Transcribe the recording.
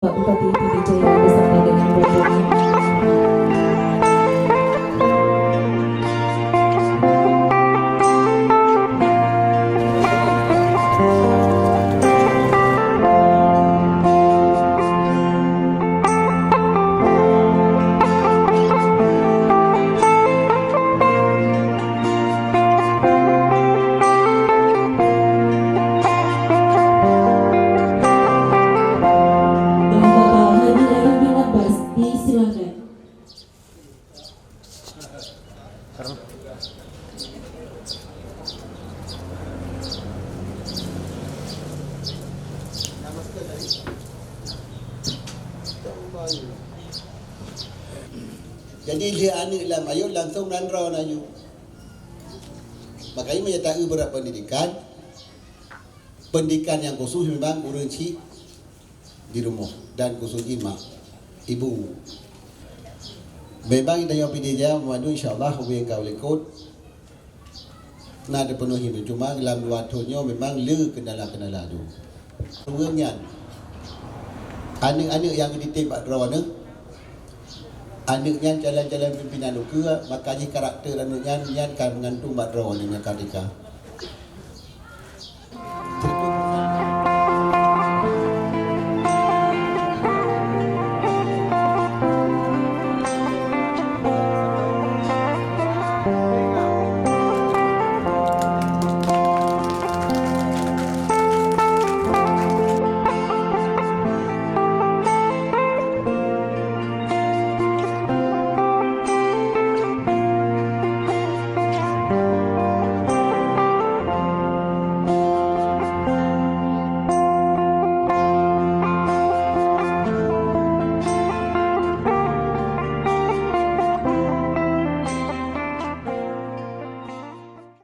Pak Bupati Pidijaya beserta dengan rombongan. Jadi dia anak lam ayu langsung nanrau ayu. Makanya menyertai berat pendidikan. Pendidikan yang khusus memang urunci di rumah dan khusus ibu. Memang kita yang PDJ memandu insyaAllah hubungan kau lekut. Nada penuhi cuma dalam dua tahunnya memang le kendala-kendala tu. Urunnya anak-anak yang ditembak draw ni, anaknya jalan-jalan pimpinan luka, makanya karakter anaknya kan mengantung mak draw dengan kadika.